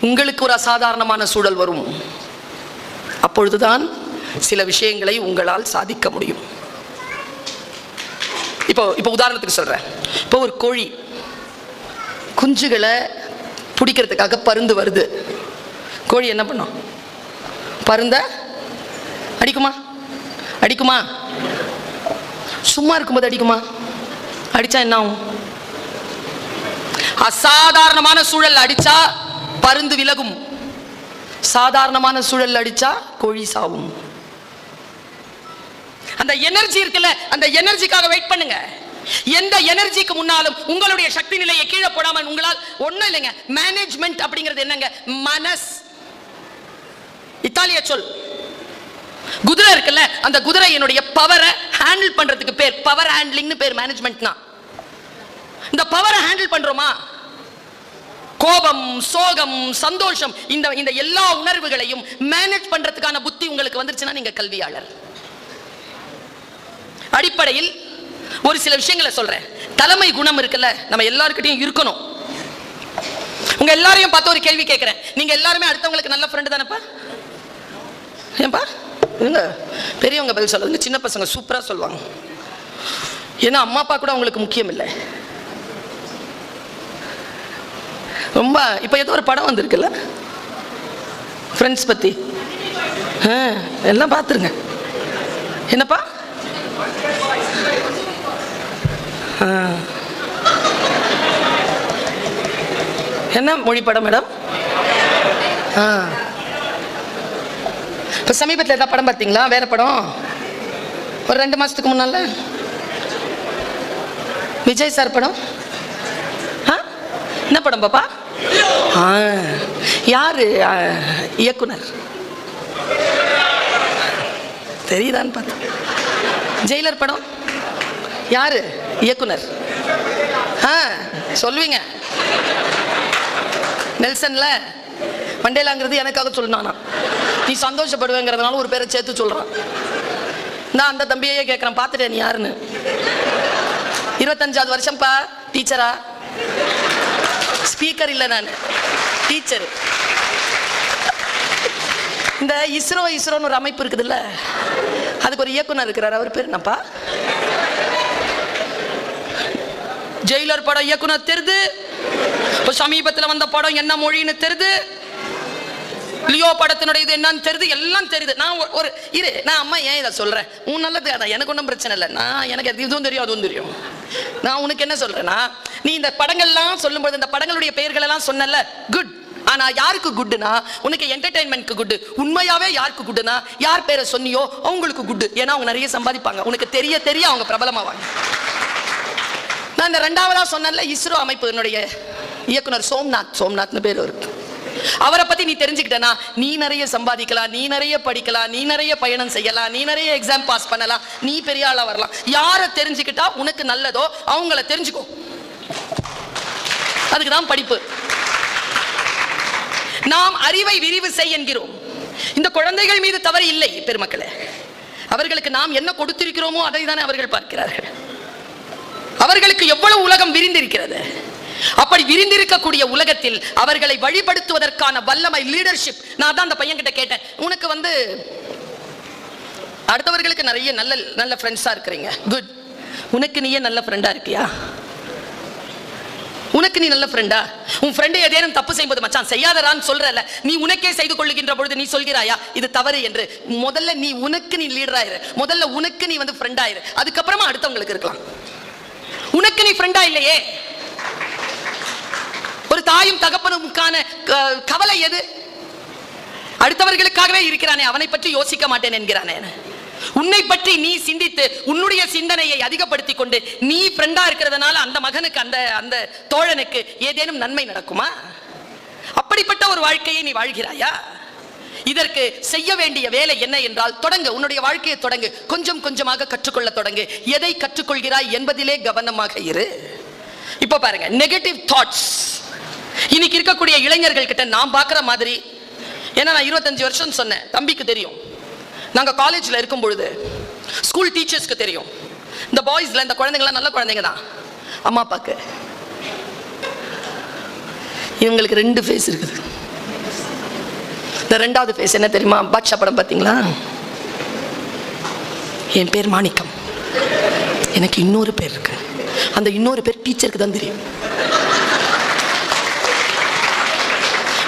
உங்களுக்கு ஒரு அசாதாரணமான சூழல் வரும். அப்பொழுதுதான் சில விஷயங்களை உங்களால் சாதிக்க முடியும். இப்போ உதாரணத்துக்கு சொல்றேன். இப்போ ஒரு கோழி குஞ்சுகளை பிடிக்கிறதுக்காக பருந்து வருது. கோழி என்ன பண்ணும்? பருந்த அடிக்குமா? அடிக்குமா? சும்மா இருக்கும்போது அடிக்குமா? அடிச்சா என்ன ஆகும்? அசாதாரணமான சூழல் அடிச்சா பருந்து விலகும், சாதாரணமான சூழல் அடிச்சா கோழி சாவும். அந்த எனர்ஜி இருக்குல்ல, அந்த எனர்ஜிக்காக வெயிட் பண்ணுங்க. எந்த எனர்ஜிக்கு முன்னாலும் உங்களுடைய சக்தி நிலையை கீழே போடாமல் உங்களால் ஒண்ணும் இல்லைங்க. மேனேஜ்மெண்ட் அப்படிங்கிறது என்னங்க? மனஸ். இத்தாலிய சொல். குதிரை இருக்குல்ல, அந்த குதிரையினுடைய பவரை ஹேண்டில் பண்றதுக்கு பேர் பவர் ஹேண்ட்லிங்னு பேர். மேனேஜ்மெண்ட்னா இந்த பவரை ஹேண்டில் பண்றோமா? கோபம், சோகம், சந்தோஷம், இந்த எல்லா உணர்வுகளையும் மேனேஜ் பண்றதுக்கான புத்தி உங்களுக்கு வந்துருச்சுன்னா நீங்க கல்வியாளர். அடிப்படையில் ஒரு சில விஷயங்களை சொல்றேன். தலைமை குணம் இருக்குல்ல, நம்ம எல்லாருக்கிட்டையும் இருக்கணும். உங்க எல்லாரையும் பார்த்து ஒரு கேள்வி கேட்கிறேன். நீங்க எல்லாருமே அடுத்தவங்களுக்கு நல்ல ஃப்ரெண்ட் தானப்பா? ஏன்பா? பெரியவங்க பதில் சொல்லுங்க, சின்ன பசங்க சூப்பரா சொல்லுவாங்க. ஏன்னா அம்மா அப்பா கூட அவங்களுக்கு முக்கியம் இல்லை. ரொம்ப இப்போ ஏதோ ஒரு படம் வந்திருக்குல்ல ஃப்ரெண்ட்ஸ் பத்தி, எல்லாம் பார்த்துருங்க. என்னப்பா? என்ன மொழி படம் மேடம்? இப்போ சமீபத்தில் ஏதாவது படம் பார்த்தீங்களா? வேற படம் ஒரு 2 மாசத்துக்கு முன்னால விஜய் சார் படம். என்ன படம் பாப்பா? யாரு இயக்குனர் தெரியுதான்னு பார்த்தேன். ஜெயிலர் படம் யாரு இயக்குனர்? சொல்லுவீங்க. நெல்சன்ல மண்டேலாங்கிறது எனக்காக சொன்னானா, நீ சந்தோஷப்படுவேங்கிறதுனால ஒரு பேரை சேர்த்து சொல்றான். நான் அந்த தம்பியே கேட்கிறேன், பார்த்துட்டேன் நீ யாருன்னு. 25வது வருஷம்ப்பா டீச்சரா. ஸ்பீக்கர் இல்லை, நான் டீச்சர். இந்த இஸ்ரோன்னு ஒரு அமைப்பு இருக்குதுல்ல, அதுக்கு ஒரு இயக்குனர் இருக்கிறார். அவர் பேர் என்னப்பா? ஜெயிலர் படம் இயக்குனர் தெரிது. சமீபத்தில் வந்த படம் என்ன மொழின்னு தெரிது. லியோ படத்தினுடைய இது என்னன்னு தெரியுது, எல்லாம் தெரியுது. நான் அம்மா ஏன் இதை சொல்றேன்? உன் நல்லது அதான், எனக்கு ஒன்றும் பிரச்சனை இல்லை. எனக்கு இதுவும் தெரியும் அதுவும் தெரியும். நான் உனக்கு என்ன சொல்றேன்னா, நீ இந்த படங்கள்லாம் சொல்லும்போது இந்த படங்களுடைய பெயர்கள் எல்லாம் சொன்னல, குட். ஆனா யாருக்கு குட்னா? உனக்கு என்டர்டைன்மெண்ட்க்கு குட். உண்மையாவே யாருக்கு குட்னா? யார் பேரை சொன்னியோ அவங்களுக்கு குட். ஏன்னா அவங்க நிறைய சம்பாதிப்பாங்க, உனக்கு தெரிய அவங்க பிரபலமாவாங்க. நான் இந்த 2வதா சொன்னல, இஸ்ரோ அமைப்பினுடைய இயக்குனர் சோம்நாத்னு பேர் இருக்கு. அவரை பத்தி நீ தெரிஞ்சுக்கிட்டனா நீ நிறைய சம்பாதிக்கலாம், நீ நிறைய படிக்கலாம், நீ நிறைய பயணம் செய்யலாம், நீ நிறைய எக்ஸாம் பாஸ் பண்ணலாம், நீ பெரிய ஆளா வரலாம். யாரை தெரிஞ்சுக்கிட்டா உனக்கு நல்லதோ அவங்கள தெரிஞ்சுக்கோ. அதுக்குதான் படிப்பு. நாம் அறிவை விரிவு செய் என்கிறோம். இந்த குழந்தைகள் மீது தவறு இல்லை பெருமக்களே. அவர்களுக்கு நாம் என்ன கொடுத்திருக்கிறோமோ அதை தானே அவர்கள் பார்க்கிறார்கள். அவர்களுக்கு எவ்வளவு உலகம் விரிந்திருக்கிறது. அப்படி விரிந்திருக்கக்கூடிய உலகத்தில் அவர்களை வழிபடுத்துவதற்கான வல்லமை, லீடர்ஷிப். நான் தான் அந்த பையன் கிட்ட கேட்டேன், உனக்கு அடுத்தவர்களுக்கு நிறைய நல்ல ஃப்ரெண்ட்ஸா இருக்கிறீங்க, குட். உனக்கு நீயே நல்ல ஃப்ரெண்டா இருக்கியா? உனக்கு நீ நல்ல ஃப்ரெண்டா? உன் ஃப்ரெண்டு ஏதேனும் தப்பு செய்யும்போது மச்சான் செய்யாதரான்னு சொல்றல, நீ உனக்கே செய்து கொள்ளுகின்ற பொழுது நீ சொல்கிறாயா இது தவறு என்று? முதல்ல நீ உனக்கு நீ லீடராயிரு, முதல்ல உனக்கு நீ ஃப்ரெண்ட் ஆயிரு, அதுக்கப்புறமா அடுத்தவங்களுக்கு இருக்கலாம். உனக்கு நீ ஃப்ரெண்டா இல்லையே. ஒரு தாயும் தகப்பனுக்கான கவலை எது? அடுத்தவர்களுக்காகவே இருக்கிறானே, அவனை பற்றி யோசிக்க மாட்டேன் என்கிறானே. உன்னை பற்றி நீ சிந்தித்து உன்னுடைய சிந்தனையை அதிகப்படுத்தி கொண்டு நீ ஃப்ரெண்டா இருக்கிறதுனால அந்த மகனுக்கு அந்த தோழனுக்கு ஏதேனும் நன்மை நடக்குமா? அப்படிப்பட்ட ஒரு வாழ்க்கையை நீ வாழ்கிறாயா? இதற்கு செய்ய வேண்டிய வேலை என்ன என்றால், தொடங்கு, உன்னுடைய வாழ்க்கையை தொடங்கு. கொஞ்சம் கொஞ்சமாக கற்றுக்கொள்ள தொடங்கு. எதை கற்றுக்கொள்கிறாய் என்பதிலே கவனமாக இரு. இப்போ பாருங்க, நெகட்டிவ் தாட்ஸ் இன்னைக்கு இருக்கக்கூடிய இளைஞர்கள் கிட்ட நான் பார்க்குற மாதிரி. ஏன்னா நான் 25 வருஷம் சொன்னேன், தம்பிக்கு தெரியும். நாங்கள் காலேஜில் இருக்கும் பொழுது ஸ்கூல் டீச்சர்ஸ்க்கு தெரியும். இந்த பாய்ஸ்ல இந்த குழந்தைங்களாம் நல்ல குழந்தைங்க தான். அம்மா அப்பாக்கு இவங்களுக்கு 2 ஃபேஸ் இருக்குது. இந்த ரெண்டாவது ஃபேஸ் என்ன தெரியுமா? பாட்ஷா படம் பார்த்தீங்களா? என் பேர் மாணிக்கம், எனக்கு இன்னொரு பேர் இருக்கு, அந்த இன்னொரு பேர் டீச்சருக்கு தான் தெரியும்.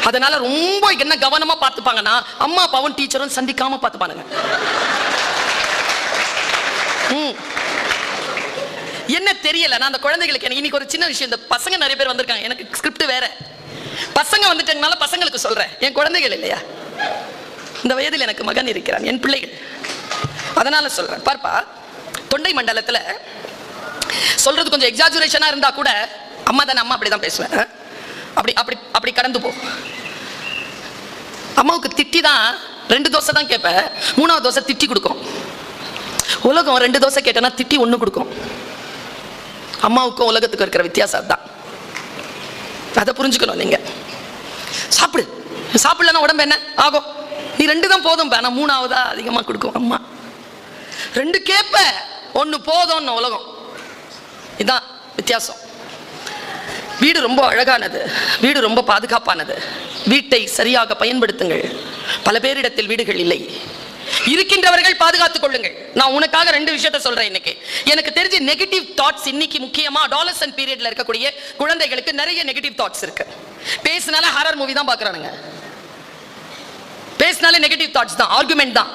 அதனால ரொம்ப என்ன கவனமா பார்த்துப்பாங்கன்னா அம்மா அப்பாவும் டீச்சரும் சந்திக்காம பார்த்துப்பானுங்க. என்ன தெரியல, நான் அந்த குழந்தைகளுக்கு இன்னைக்கு ஒரு சின்ன விஷயம், இந்த பசங்க நிறைய பேர் வந்திருக்காங்க, எனக்கு ஸ்கிரிப்ட் வேற, பசங்க வந்துட்டதுனால பசங்களுக்கு சொல்றேன், என் குழந்தைகள் இல்லையா, இந்த வயதில் எனக்கு மகன் இருக்கிறான், என் பிள்ளைகள், அதனால சொல்றேன். பார்ப்பா, தொண்டை மண்டலத்துல சொல்றது கொஞ்சம் எக்ஸாஜுரேஷனா இருந்தா கூட அம்மா தானே, அம்மா அப்படிதான் பேசுவேன், அப்படி அப்படி அப்படி கடந்து போ. அம்மாவுக்கு திட்டி தான் 2 தோசை தான் கேட்பேன், 3ஆவது தோசை திட்டி கொடுக்கும். உலகம் 2 தோசை கேட்டேன்னா திட்டி 1 கொடுக்கும். அம்மாவுக்கும் உலகத்துக்கும் இருக்கிற வித்தியாசம் தான், அதை புரிஞ்சுக்கணும். நீங்க சாப்பிடு, சாப்பிடலன்னா உடம்பு என்ன ஆகும்? நீ 2 தான் போதும், நான் 3ஆவதா அதிகமா கொடுக்கும் அம்மா. 2 கேட்ப, 1 போதும்னு உலகம். இதுதான் வித்தியாசம். வீடு ரொம்ப அழகானது, வீடு ரொம்ப பாதுகாப்பானது. வீட்டை சரியாக பயன்படுத்துங்கள். பல பேரிடத்தில் வீடுகள் இல்லை, இருக்கின்றவர்கள் பாதுகாத்துக் கொள்ளுங்கள். நான் உனக்காக 2 விஷயத்தை சொல்றேன் இன்னைக்கு. எனக்கு தெரிஞ்ச நெகட்டிவ் தாட்ஸ் இன்னைக்கு முக்கியமா அடாலசன்ட் பீரியட்ல இருக்கக்கூடிய குழந்தைகளுக்கு நிறைய நெகட்டிவ் தாட்ஸ் இருக்கு. பேசினால ஹாரர் மூவி தான் பாக்குறானுங்க, பேசினாலே நெகட்டிவ் தாட்ஸ் தான், ஆர்குமெண்ட் தான்.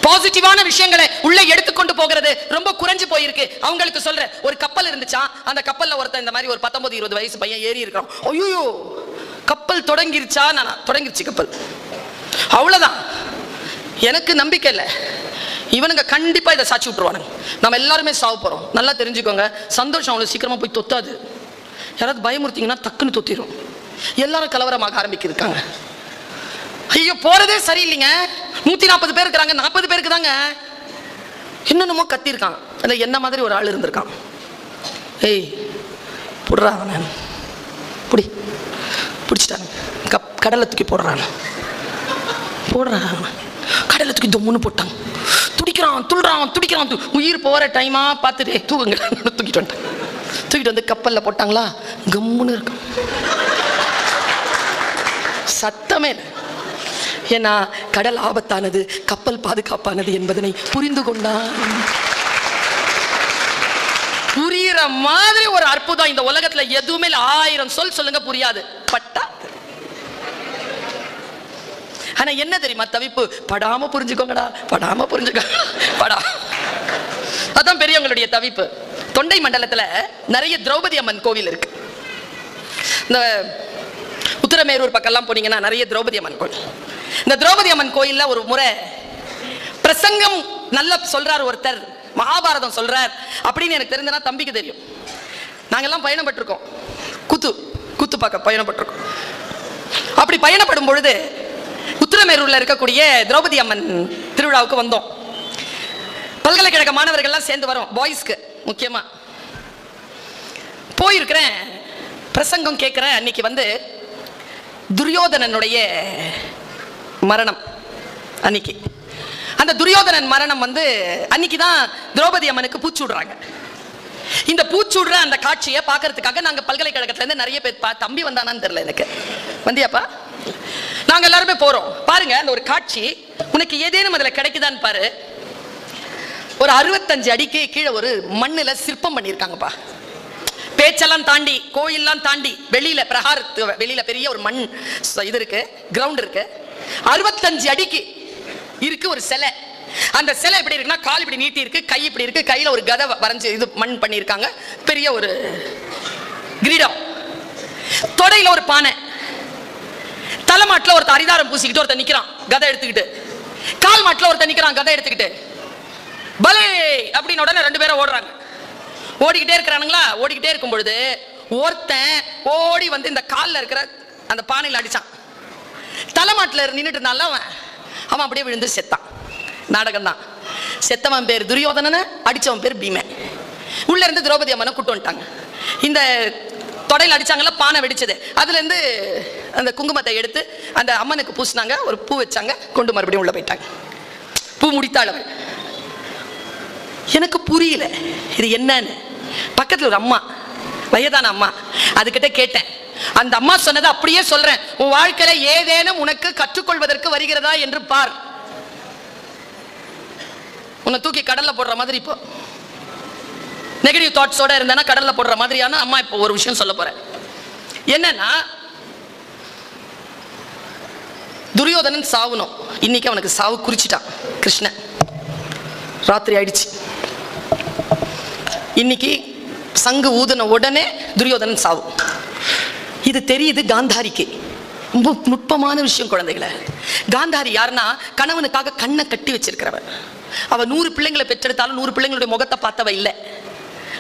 பாசிட்டிவான விஷயங்களை உள்ள எடுத்துக்கொண்டு போகிறது ரொம்ப குறைஞ்சு போயிருக்கு. அவங்களுக்கு சொல்ற, ஒரு கப்பல் இருந்துச்சா, அந்த கப்பல்ல ஒருத்தன் இந்த மாதிரி ஒரு 19-20 வயசு பையன் ஏறி இருக்கான். ஐயோ கப்பல் தொடங்கிருச்சா? நான் தொடங்கிருச்சு கப்பல், அவ்வளவுதான். எனக்கு நம்பிக்கை இல்லை, இவனுங்க கண்டிப்பா இதை சாட்சி விட்டுருவானுங்க. நம்ம எல்லாருமே சாவ போறோம், நல்லா தெரிஞ்சுக்கோங்க. சந்தோஷம் அவ்வளவு சீக்கிரமா போய் தொத்தாது. யாராவது பயமுறுத்திங்கன்னா டக்குன்னு தொத்திரும். எல்லாரும் கலவரமாக ஆரம்பிக்கிருக்காங்க. ஐயோ போறதே சரியில்லைங்க, 140 பேர் இருக்கிறாங்க, 40 பேருக்கு தாங்க என்னென்னமோ கத்திருக்கான். அதுல என்ன மாதிரி ஒரு ஆள் இருந்திருக்கான். ஏய் புடுறா அவன், புடி, பிடிச்சிட்டாங்க, கடலை தூக்கி போடுறான், கடலை தூக்கி தொம்முன்னு போட்டாங்க. துடிக்கிறான், துள்றான், துடிக்கிறான். உயிர் போற டைமா பார்த்துட்டு தூக்குங்க, தூக்கிட்டு வந்துட்டாங்க. தூக்கிட்டு வந்து கப்பல்ல போட்டாங்களா, கம்முன்னு இருக்கும், சத்தமே இல்லை. ஏன்னா கடல் ஆபத்தானது, கப்பல் பாதுகாப்பானது என்பதனை புரிந்து கொண்டான். புரியுற மாதிரி ஒரு அற்புதம் இந்த உலகத்துல எதுவுமே 1000 சொல் சொல்லுங்க புரியாது, பட்டா. ஆனா என்ன தெரியுமா தவிப்பு? படாம புரிஞ்சுக்கோங்கடா, படாம புரிஞ்சுக்க, படா. அதான் பெரியவங்களுடைய தவிப்பு. தொண்டை மண்டலத்துல நிறைய திரௌபதி அம்மன் கோவில் இருக்கு. இந்த உத்தரமேரூர் பக்கம்லாம் போனீங்கன்னா நிறைய திரௌபதி அம்மன் கோவில். இந்த திரௌபதி அம்மன் கோயில்ல ஒரு முறை பிரசங்கம் நல்லா சொல்றார் ஒருத்தர், மகாபாரதம் சொல்றார் அப்படின்னு எனக்கு தெரிஞ்சனா தம்பிக்கு தெரியும். நாங்கெல்லாம் பயணப்பட்டிருக்கோம், கூத்து பார்க்க பயணப்பட்டிருக்கோம். அப்படி பயணப்படும் பொழுது உத்தரமேரூர்ல இருக்கக்கூடிய திரௌபதி அம்மன் திருவிழாவுக்கு வந்தோம். பல்கலைக்கழக மாணவர்கள்லாம் சேர்ந்து வரோம், பாய்ஸ்க்கு முக்கியமா. போயிருக்கிறேன், பிரசங்கம் கேட்கிறேன். அன்னைக்கு வந்து துரியோதனனுடைய மரணம். அன்னைக்கு அந்த துரியோதனன் மரணம் வந்து அன்னைக்கு தான் திரௌபதி அம்மனுக்கு பூச்சி விடுறாங்க. இந்த பூச்சி விடுற அந்த காட்சியை பார்க்கறதுக்காக நாங்க பல்கலைக்கழகத்துல இருந்து நிறைய பேர், தம்பி வந்தானான்னு தெரியல எனக்கு, வந்தியாப்பா? நாங்க எல்லாருமே போறோம். பாருங்க அந்த ஒரு காட்சி, உனக்கு ஏதேனும் அதுல கிடைக்குதான்னு பாரு. ஒரு 65 அடிக்கு கீழே ஒரு மண்ணுல சிற்பம் பண்ணியிருக்காங்கப்பா. பேச்செல்லாம் தாண்டி, கோயில்லாம் தாண்டி, வெளியில பிரகாரத்து வெளியில பெரிய ஒரு மண் இது இருக்கு, கிரவுண்ட் இருக்கு. 65 அடிக்கு இருக்கு ஒரு சிலை. அந்த சிலை எப்படி இருக்குன்னா, கால் இப்படி நீட்டி இருக்கு, கை இப்படி இருக்கு, கையில ஒரு கதை வரைஞ்சு இது மண் பண்ணியிருக்காங்க, பெரிய ஒரு கிரீடம், தொடையில ஒரு பானை, தலைமாட்டில் ஒருத்தர் அரிதாரம் பூசிக்கிட்டு ஒருத்தர் நிக்கிறான் கதை எடுத்துக்கிட்டு, கால் மாட்டில் ஒருத்தர் நிக்கிறான் கதை எடுத்துக்கிட்டு. பலே அப்படின்னு உடனே 2 பேரும் ஓடுறாங்க. ஓடிக்கிட்டே இருக்கிறானுங்களா. ஓடிக்கிட்டே இருக்கும் பொழுது ஒருத்தன் ஓடி வந்து இந்த காலில் இருக்கிற அந்த பானையில் அடிச்சான். தலைமாட்டில் நின்றுட்டு இருந்தால அவன் அப்படியே விழுந்து செத்தான். நாடகம் தான். செத்தவன் பேர் துரியோதனன், அடிச்சவன் பேர் பீமன். உள்ள இருந்து திரௌபதி அம்மனை கூட்டு வந்துட்டாங்க. இந்த தொடையில் அடிச்சாங்கல்ல, பானை வெடிச்சது, அதுல இருந்து அந்த குங்குமத்தை எடுத்து அந்த அம்மனுக்கு பூசினாங்க, ஒரு பூ வச்சாங்க, கொண்டு மறுபடியும் உள்ள போயிட்டாங்க. பூ முடித்தாள் அவள். எனக்கு புரியல இது என்னன்னு. பக்கத்துல ஒரு அம்மா, வயதான அம்மா, அதுகிட்ட கேட்டேன், அந்த அம்மா சொன்னதை அப்படியே சொல்றேன். உன் வாழ்க்கையில ஏதேனும் உனக்கு கற்றுக்கொள்வதற்கு வருகிறதா என்று பார். உன்னை தூக்கி கடல்ல போடுற மாதிரி இப்போ நெகட்டிவ் தாட்ஸோட இருந்தானா கடல்ல போடுற மாதிரியான அம்மா இப்போ ஒரு விஷயம் சொல்ல போறேன். என்னன்னா, துரியோதனன் சாவணும். இன்னைக்கு அவனுக்கு சாவு குறிச்சிட்டான் கிருஷ்ணன். ராத்திரி ஆயிடுச்சு. இன்னைக்கு சங்கு ஊதின உடனே துரியோதனன் சாவு. இது தெரியுது காந்தாரிக்கு. ரொம்ப நுட்பமான விஷயம் குழந்தைகளை. காந்தாரி யாருன்னா, கணவனுக்காக கண்ணை கட்டி வச்சிருக்கிறவ. அவ 100 பிள்ளைங்களை பெற்றெடுத்தாலும் 100 பிள்ளைங்களுடைய முகத்தை பார்த்தவ இல்லை.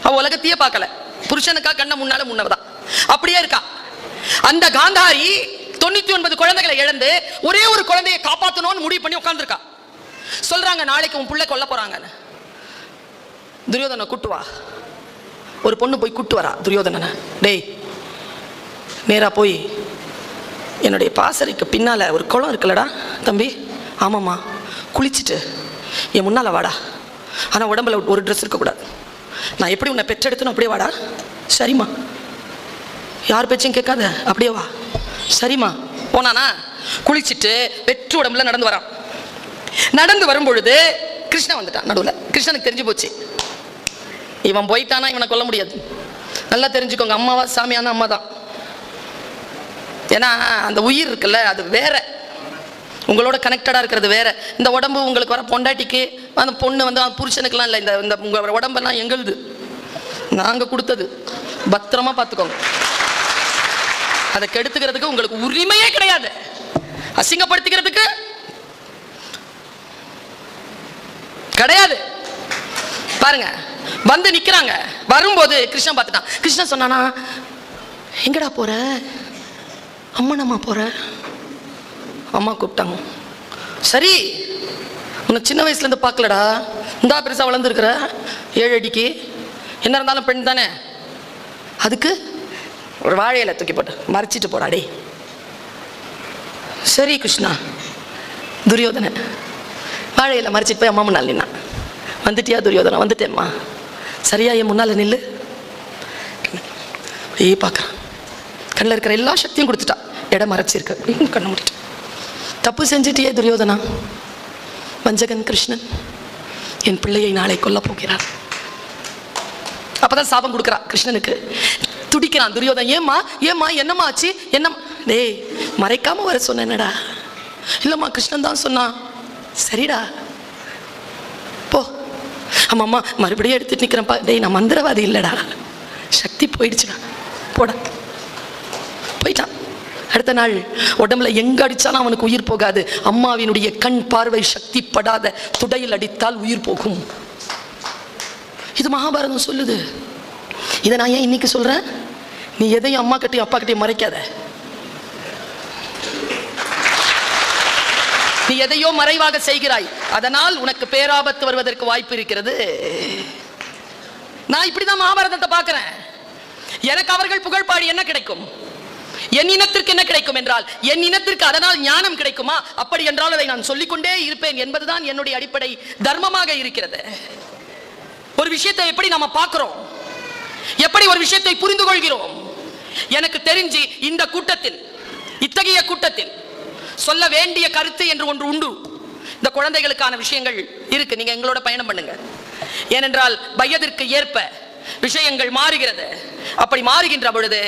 அவ உலகத்தையே பார்க்கல. புருஷனுக்காக கண்ணை முன்னவதான். அப்படியே இருக்கா. அந்த காந்தாரி 99 குழந்தைகளை இழந்து ஒரே ஒரு குழந்தையை காப்பாற்றணும்னு முடிவு பண்ணி உட்கார்ந்துருக்கா. சொல்றாங்க, நாளைக்கு உன் பிள்ளை கொல்ல போறாங்க. துரியோதனை கூட்டுவா. ஒரு பொண்ணு போய் கூட்டு வரா துரியோதனனை. டேய், நேரா போய் என்னுடைய பாசறைக்கு பின்னால ஒரு குளம் இருக்குல்லடா தம்பி. ஆமாம்மா. குளிச்சுட்டு என் முன்னால வாடா. ஆனா உடம்புல ஒரு ட்ரெஸ் இருக்கக்கூடாது. நான் எப்படி உன்னை பெற்றெடுத்தனும் அப்படியே வாடா. சரிம்மா. யார் பேச்சும் கேட்காத, அப்படியே வா. சரிம்மா. போனானா குளிச்சுட்டு வெற்று உடம்புல நடந்து வரான். நடந்து வரும்பொழுது கிருஷ்ணன் வந்துட்டான் நடுவில். கிருஷ்ணனுக்கு தெரிஞ்சு போச்சு, இவன் போயிட்டானா இவனை கொல்ல முடியாது. நல்லா தெரிஞ்சுக்கோங்க, அம்மாவா சாமியான அம்மா தான். ஏன்னா அந்த உயிர் இருக்குல்ல, அது வேற, உங்களோட கனெக்டடாக இருக்கிறது வேற. இந்த உடம்பு உங்களுக்கு வர பொண்டாட்டிக்கு, அந்த பொண்ணு வந்து புருஷனுக்கெல்லாம் இல்லை. இந்த உங்கள் உடம்பெல்லாம் எங்களுது, நாங்கள் கொடுத்தது. பத்திரமா பார்த்துக்கோங்க. அதை கெடுத்துக்கிறதுக்கு உங்களுக்கு உரிமையே கிடையாது. அசிங்கப்படுத்திக்கிறதுக்கு கிடையாது. பாருங்க, வந்து நிக்கிறாங்க. வரும்போது கிருஷ்ணன் பார்த்துட்டான். கிருஷ்ணன் சொன்னானா, எங்கடா போற? அம்மா போற? அம்மா கூப்பிட்டாங்க. சரி, உன்னை சின்ன வயசுல இருந்து பார்க்கலடா, இந்தா பெருசா வளர்ந்துருக்கிற, 7 அடிக்கு. என்ன இருந்தாலும் பெண் தானே, அதுக்கு ஒரு வாழையில தூக்கி போட்டு மறைச்சிட்டு போடாடே. சரி கிருஷ்ணா. துரியோதன வாழையில மறைச்சிட்டு போய் அம்மா முன்னால் நின்னா. வந்துட்டியா துரியோதனா? வந்துட்டேம்மா. சரியா என் முன்னால நில்லு. பார்க்கறான். கண்ணில் இருக்கிற எல்லா சக்தியும் கொடுத்துட்டா. இடம் மறைச்சிருக்கு. கண்ணை மூடிட்டு, தப்பு செஞ்சிட்டியே துரியோதனா. வஞ்சகன் கிருஷ்ணன் என் பிள்ளையை நாளை கொல்ல போகிறார். அப்பதான் சாபம் கொடுக்குறா கிருஷ்ணனுக்கு. துடிக்கிறான் துரியோதன். ஏம்மா ஏம்மா, என்னம்மா ஆச்சு? என்ன? டேய், மறைக்காம வர சொன்னேனடா. இல்லம்மா, கிருஷ்ணன் தான் சொன்னான். சரிடா போ. ஆமாம்மா, மறுபடியும் எடுத்துட்டு நிற்கிறேன்ப்பா. டேய், நான் மந்திரவாதி இல்லைடா, சக்தி போயிடுச்சுடா, போடா. போயிட்டான். அடுத்த நாள் உடம்புல எங்க அடிச்சாலும் அவனுக்கு உயிர் போகாது. அம்மாவினுடைய கண் பார்வை சக்தி படாத துடையில் அடித்தால் உயிர் போகும். இது மகாபாரதம் சொல்லுது. இதை நான் ஏன் இன்னைக்கு சொல்றேன்? நீ எதையும் அம்மா கிட்டையும் அப்பா கிட்டையும் மறைக்காத. நீ எதையோ மறைவாக செய்கிறாய், அதனால் உனக்கு பேராபத்து வருவதற்கு வாய்ப்பு இருக்கிறது. நான் இப்படிதான் மகாபாரதத்தை பார்க்கிறேன். எனக்கு அவர்கள் புகழ்பாடி என்ன கிடைக்கும்? என் இனத்திற்கு என்ன கிடைக்கும் என்றால், என் இனத்திற்கு அதனால் ஞானம் கிடைக்குமா? அப்படி என்றால் அதை நான் சொல்லிக்கொண்டே இருப்பேன் என்பதுதான் என்னுடைய அடிப்படை தர்மமாக இருக்கிறது. ஒரு விஷயத்தை எப்படி நாம பார்க்கிறோம், எப்படி ஒரு விஷயத்தை புரிந்து கொள்கிறோம். எனக்கு தெரிஞ்சு இந்த கூட்டத்தில், இத்தகைய கூட்டத்தில் சொல்ல வேண்டிய கருத்து என்று ஒன்று உண்டு. இந்த குழந்தைகளுக்கான விஷயங்கள் இருக்கு. நீங்க எங்களோட பயணம் பண்ணுங்க. ஏனென்றால் வயதிற்கு ஏற்ப விஷயங்கள் மாறுகிறது. அப்படி மாறுகின்ற பொழுது,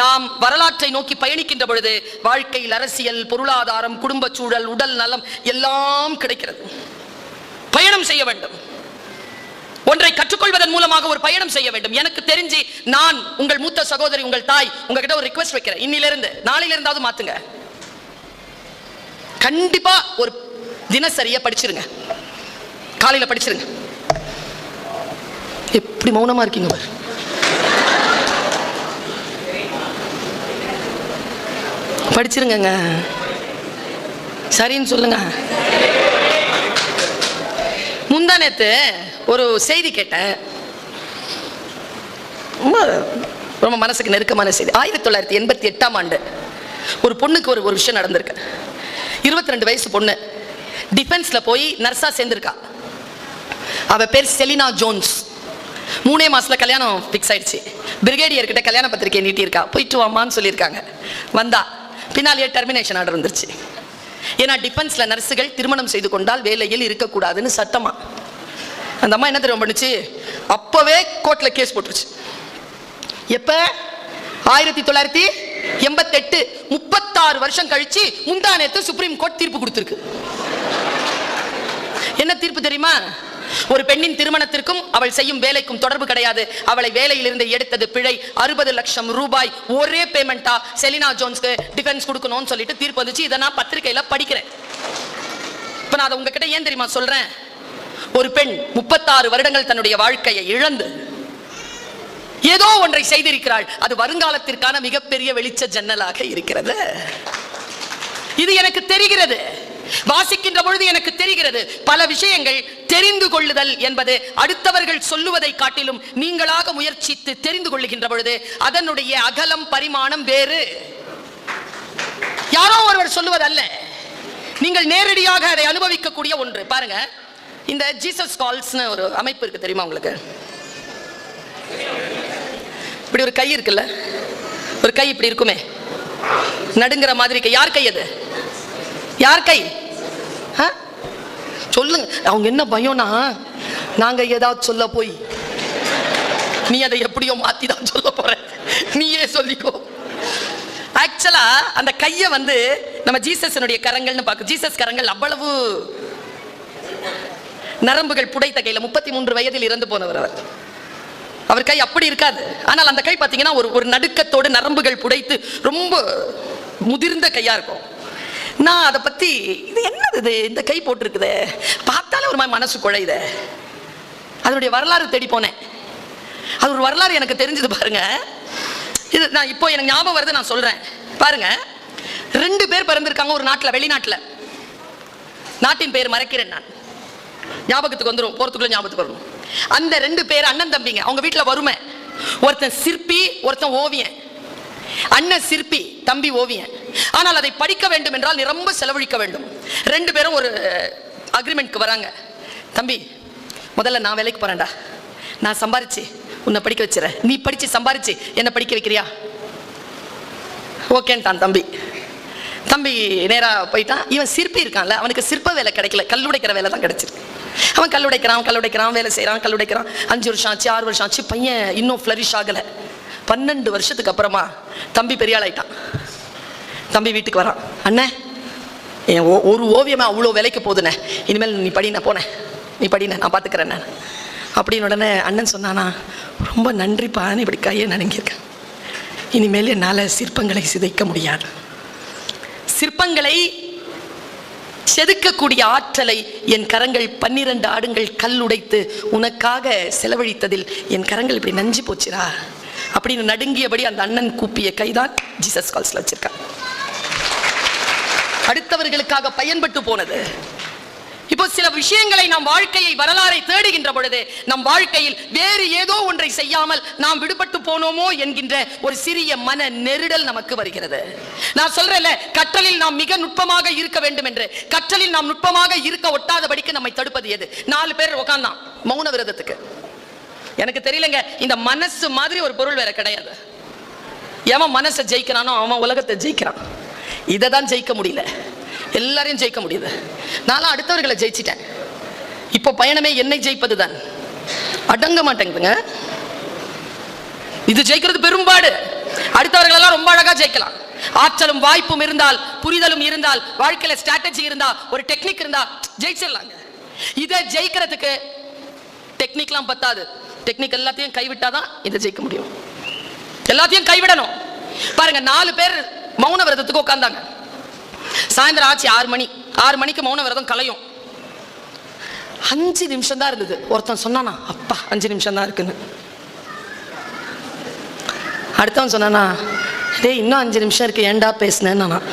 நாம் வரலாற்றை நோக்கி பயணிக்கின்ற பொழுது, வாழ்க்கையில் அரசியல், பொருளாதாரம், குடும்ப சூழல், உடல் நலம் எல்லாம் கிடைக்கிறது. பயணம் செய்ய வேண்டும். ஒன்றை கற்றுக்கொள்வதன் மூலமாக ஒரு பயணம் செய்ய வேண்டும். எனக்கு தெரிஞ்சு நான் உங்கள் மூத்த சகோதரி, உங்கள் தாய், உங்ககிட்ட ஒரு ரிக்வெஸ்ட் வைக்கிறேன். இன்னிலிருந்து, நாளையில இருந்தாவது மாத்துங்க. கண்டிப்பா ஒரு தினசரியா படிச்சிருங்க. காலையில படிச்சிருங்க. எப்படி மௌனமா இருக்கீங்க பாரு. படிச்சிருங்க. சரின்னு சொல்லுங்க. முந்தா நேத்து ஒரு செய்தி கேட்டேன். ரொம்ப மனசுக்கு நெருக்கமான செய்தி. 1988ஆம் ஆண்டு ஒரு பொண்ணுக்கு ஒரு விஷயம் நடந்திருக்கு. 22 வயசு பொண்ணு டிஃபென்ஸ்ல போய் நர்ஸா சேர்ந்திருக்கா. அவ பேர் செலினா ஜோன்ஸ். 3 மாசத்துல கல்யாணம் ஃபிக்ஸ் ஆயிடுச்சு. பிரிகேடியர் கிட்ட கல்யாண பத்திரிகை நீட்டியிருக்கா, போயிட்டு வாமான்னு சொல்லியிருக்காங்க. வந்தா பின்னாலேயே டெர்மினேஷன் ஆர்டர் வந்துருச்சு. ஏன்னா டிஃபென்ஸ்ல நர்ஸுகள் திருமணம் செய்து கொண்டால் வேலையில் இருக்கக்கூடாதுன்னு சட்டமா. அந்த அம்மா என்ன தெரியும் பண்ணுச்சு, அப்பவே கோர்ட்ல கேஸ் போட்டுருச்சு. எப்ப 1988, 36 வருஷம் கழிச்சு முந்தா நேத்து சுப்ரீம் கோர்ட் தீர்ப்பு கொடுத்திருக்கு. என்ன தீர்ப்பு தெரியுமா? ஒரு பெண்ணின் திருமணத்திற்கும் அவள் செய்யும் வேலைக்கும் தொடர்பு கிடையாது. அவளை வேலையில் இருந்து எடுத்தது பிழை. 60 லட்சம் ரூபாய் ஒரே பேமெண்டா செலினா ஜோன்ஸ்க்கு டிஃபென்ஸ் கொடுக்கணும்னு சொல்லிட்டு தீர்ப்பு வந்துச்சு. இதை நான் பத்திரிகையில படிக்கிறேன். இப்ப நான் அதை உங்ககிட்ட ஏன் தெரியுமா சொல்றேன்? ஒரு பெண் 36 வருடங்கள் தன்னுடைய வாழ்க்கையை இழந்து ஏதோ ஒன்றை செய்திருக்கிறாள். அது வருங்காலத்திற்கான மிகப்பெரிய வெளிச்ச ஜன்னலாக இருக்கிறது. இது எனக்கு தெரிகிறது. வாசிக்கின்ற பொழுது எனக்கு தெரிகிறது. பல விஷயங்கள் தெரிந்து கொள்ளுதல் என்பது அடுத்தவர்கள் சொல்லுவதை காட்டிலும் நீங்களாக முயற்சித்து தெரிந்து கொள்ளுகின்ற பொழுது அதனுடைய அகலம் பரிமாணம் வேறு. யாரோ ஒருவர் சொல்லுவதல்ல, நீங்கள் நேரடியாக அதை அனுபவிக்கக்கூடிய ஒன்று. பாருங்க, இந்த ஜீசஸ் கால்ஸ்னு ஒரு அமைப்பு இருக்கு, தெரியுமா உங்களுக்கு? இப்படி ஒரு கை இருக்குல்ல, ஒரு கை இப்படி இருக்குமே, நடுங்கிற மாதிரி கை. யார் கை அது? யார் கை? சொல்லுங்க. அவங்க என்ன பயம்னா, நாங்க ஏதாவது சொல்ல போய் நீ அதை எப்படியோ மாத்தி தான் சொல்ல போற, நீயே சொல்லிக்கோ. ஆக்சுவலா அந்த கையை வந்து நம்ம ஜீசஸனுடைய கரங்கள்னு பார்க்க. ஜீசஸ் கரங்கள் அவ்வளவு நரம்புகள் புடைத்த கையில. 33 வயதில் இறந்து போனவர் அவர். அவர் கை அப்படி இருக்காது. ஆனால் அந்த கை பார்த்தீங்கன்னா ஒரு நடுக்கத்தோடு நரம்புகள் புடைத்து ரொம்ப முதிர்ந்த கையா இருக்கும். நான் அதை பத்தி, இது என்னது இது, இந்த கை போட்டிருக்குது, பார்த்தாலே ஒரு மாதிரி மனசு குழையுது. அதனுடைய வரலாறு தேடி போனேன். அது ஒரு வரலாறு எனக்கு தெரிஞ்சது. பாருங்க, இது நான் இப்போ எனக்கு ஞாபகம் வருது, நான் சொல்றேன். பாருங்க, 2 பேர் பிறந்திருக்காங்க ஒரு நாட்டில், வெளிநாட்டில். நாட்டின் பேர் மறக்கிறேன் நான், ஞாபகத்துக்கு வந்துடும், போறதுக்குள்ள ஞாபகத்துக்கு வரணும். அந்த 2 பேர் அண்ணன் தம்பிங்க. அவங்க வீட்டில் வறுமை. ஒருத்தன் சிற்பி, ஒருத்தன் ஓவியன். அண்ணன் சிற்பி, தம்பி ஓவியன். ஆனால் அதை படிக்க வேண்டும் என்றால் நிரம்ப செலவழிக்க வேண்டும். 2 பேரும் ஒரு அக்ரிமெண்ட்க்கு வராங்க. தம்பி, முதல்ல நான் வேலைக்கு போறேன்டா, நான் சம்பாரிச்சு உன்னை படிக்க வச்சிடறேன், நீ படிச்சு சம்பாரிச்சு என்ன படிக்க வைக்கிறியா? ஓகேன்ட்டான் தம்பி. தம்பி நேரா போயிட்டான். இவன் சிற்பி இருக்கான்ல, அவனுக்கு சிற்ப வேலை கிடைக்கல, கல்லுடைக்கிற வேலை தான் கிடைச்சிருக்கு. அவன் கல்லுடைக்கிறான், வேலை செய்யறான், கல்லுடைக்கிறான். 5 வருஷம் ஆச்சு, 6 வருஷம் ஆச்சு, பையன் இன்னும் ஃபிளரிஷ் ஆகல. 12 வருஷத்துக்கு அப்புறமா தம்பி பெரிய ஆளாயிட்டான். தம்பி வீட்டுக்கு வரான். அண்ணே, என் ஒரு ஓவியமே அவ்வளோ விலைக்கு போகுதுண்ணே, இனிமேல் நீ படி, நான் போனேன், நீ படின, நான் பார்த்துக்கிறேன் நான் அப்படின்னு. உடனே அண்ணன் சொன்னானா, ரொம்ப நன்றிப்பான்னு இப்படி கையை நடுங்கியிருக்கேன். இனிமேல் என்னால் சிற்பங்களை சிதைக்க முடியாது. சிற்பங்களை செதுக்கக்கூடிய ஆற்றலை என் கரங்கள் 12 ஆடுங்கள் கல் உடைத்து உனக்காக செலவழித்ததில் என் கரங்கள் இப்படி நஞ்சு போச்சுரா அப்படின்னு நடுங்கியபடி அந்த அண்ணன் கூப்பிய கைதான் ஜீசஸ் கால்ஸ்ல வச்சிருக்காங்க. அடுத்தவர்களுக்காக பயன்பட்டு போனது. இப்போ சில விஷயங்களை நாம் வாழ்க்கையை வரலாறை தேடுகின்ற பொழுது நம் வாழ்க்கையில் வேறு ஏதோ ஒன்றை செய்யாமல் நாம் விடுபட்டு போனோமோ என்கின்ற ஒரு சிறிய மன நெருடல் நமக்கு வருகிறது. நான் சொல்றேன்ல, கற்றலில் நாம் மிக நுட்பமாக இருக்க வேண்டும் என்று. கற்றலில் நாம் நுட்பமாக இருக்க ஒட்டாதபடிக்கு நம்மை தடுப்பது எது? 4 பேர் உட்கார்ந்தான் மௌன விரதத்துக்கு. எனக்கு தெரியலங்க, இந்த மனசு மாதிரி ஒரு பொருள் வேற கிடையாது. எவன் மனசை ஜெயிக்கிறானோ அவன் உலகத்தை ஜெயிக்கிறான். இதை தான் ஜெயிக்க முடியல, எல்லாரையும் ஜெயிக்க முடியுது. நான் அடுத்தவர்களை ஜெயிச்சிட்டேன். இப்போ பயணமே என்னை ஜெயிப்பது தான். அடங்க மாட்டேங்குதுங்க. இது ஜெயிக்கிறது பெரும்பாடு. அடுத்தவர்கள் எல்லாம் ரொம்ப அழகா ஜெயிக்கலாம். ஆற்றலும் வாய்ப்பும் இருந்தால், புரிதலும் இருந்தால், வாழ்க்கையில ஸ்ட்ராட்டஜி இருந்தா, ஒரு டெக்னிக் இருந்தா ஜெயிச்சிடலாங்க. இதை ஜெயிக்கிறதுக்கு டெக்னிக்லாம் பத்தாது. டெக்னிக் எல்லாத்தையும் கைவிட்டாதான் இதை ஜெயிக்க முடியும். எல்லாத்தையும் கைவிடணும். பாருங்க, 4 பேர் மௌன விரதத்துக்கு உட்கார்ந்தாங்க. சாயந்தரம் ஆச்சு 6 மணி. 6 மணிக்கு மௌன விரதம் கலையும். 5 நிமிஷம் தான் இருந்தது. ஒருத்தன் சொன்னானா, அப்பா 5 நிமிஷம் தான் இருக்குன்னு. அடுத்தவன் சொன்னானா, டேய் இன்னும் 5 நிமிஷம் இருக்கு, ஏண்டா பேசினேன்னு. நான்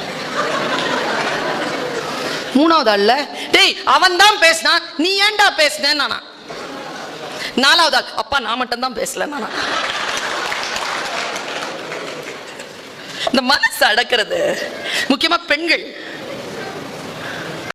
3வது ஆள்ல, டேய் அவன் தான் பேசினா, நீ ஏண்டா பேசினேன்னு. நானா 4வது ஆள், அப்பா நான் மட்டும் தான் பேசல. நானா இந்த மனசு அடக்கிறது, முக்கியமா பெண்கள்